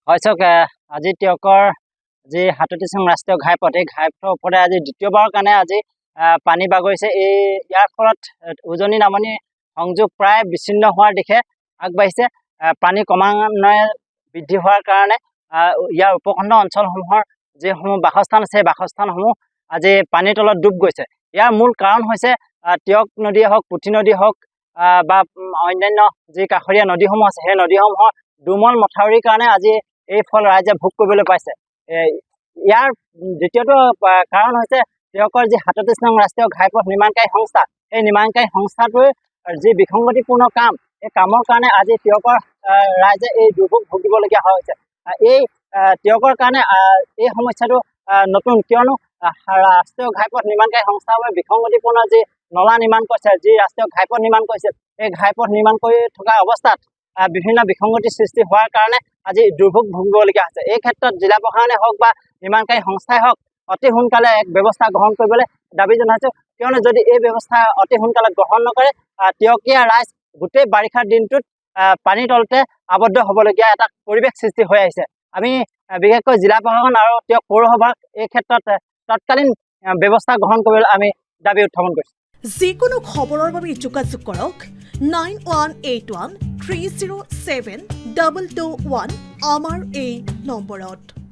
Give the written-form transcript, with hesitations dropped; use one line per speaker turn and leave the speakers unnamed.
হয় চাওক আজি টিয়কৰ যি হাততিচং ৰাষ্ট্ৰীয় ঘাইপথ এই ঘাইপথৰ ওপৰতে আজি দ্বিতীয়বাৰৰ কাৰণে আজি পানী বাগৰিছে। ইয়াৰ ফলত উজনি নামনি সংযোগ প্ৰায় বিচ্ছিন্ন হোৱাৰ দিশে আগবাঢ়িছে। পানী ক্ৰমান্বয়ে বৃদ্ধি হোৱাৰ কাৰণে ইয়াৰ উপখণ্ড অঞ্চলসমূহৰ যিসমূহ বাসস্থান আছে সেই বাসস্থানসমূহ আজি পানীৰ তলত ডুব গৈছে। ইয়াৰ মূল কাৰণ হৈছে টিয়ক নদীয়ে হওক, পুঠি নদী হওক বা অন্যান্য যি কাষৰীয়া নদীসমূহ আছে সেই নদীসমূহৰ দুৰ্বল মথাউৰিৰ কাৰণে আজি এই ফল ৰাইজে ভোগ কৰিবলৈ পাইছে। ইয়াৰ দ্বিতীয়টো কাৰণ হৈছে টিয়কৰ যি হাততিচং ৰাষ্ট্ৰীয় ঘাইপথ নিৰ্মাণকাৰী সংস্থা, এই নিৰ্মাণকাৰী সংস্থাটোৰ যি বিসংগতিপূৰ্ণ কাম, এই কামৰ কাৰণে আজি টিয়কৰ ৰাইজে এই দুৰ্ভোগ ভুগিবলগীয়া হৈছে। এই টিয়কৰ কাৰণে এই সমস্যাটো নতুন, কিয়নো ৰাষ্ট্ৰীয় ঘাইপথ নিৰ্মাণকাৰী সংস্থাবোৰে বিসংগতিপূৰ্ণ যি নলা নিৰ্মাণ কৰিছে, যি ৰাষ্ট্ৰীয় ঘাইপথ নিৰ্মাণ কৰিছে, এই ঘাইপথ নিৰ্মাণ কৰি থকা অৱস্থাত বিভিন্ন বিসংগতি সৃষ্টি হোৱাৰ কাৰণে আজি দুৰ্ভোগ ভুগিবলগীয়া হৈছে। এই ক্ষেত্ৰত জিলা প্ৰশাসনে হওক বা নিৰ্মাণকাৰী সংস্থাই হওক অতি সোনকালে এক ব্যৱস্থা গ্ৰহণ কৰিবলৈ দাবী জনাইছো, কিয়নো যদি এই ব্যৱস্থা অতি সোনকালে গ্ৰহণ নকৰে টিয়কীয়া ৰাইজ গোটেই বাৰিষাৰ দিনটোত পানীৰ তলতে আবদ্ধ হ'বলগীয়া এটা পৰিৱেশ সৃষ্টি হৈ আহিছে। আমি বিশেষকৈ জিলা প্ৰশাসন আৰু টিয়ক পৌৰসভাক এই ক্ষেত্ৰত তৎকালীন ব্যৱস্থা গ্ৰহণ কৰিবলৈ আমি দাবী উত্থাপন কৰিছোঁ।
যিকোনো খবৰৰ বাবে যোগাযোগ কৰক 9181 307 221 আমাৰ এই নম্বৰত।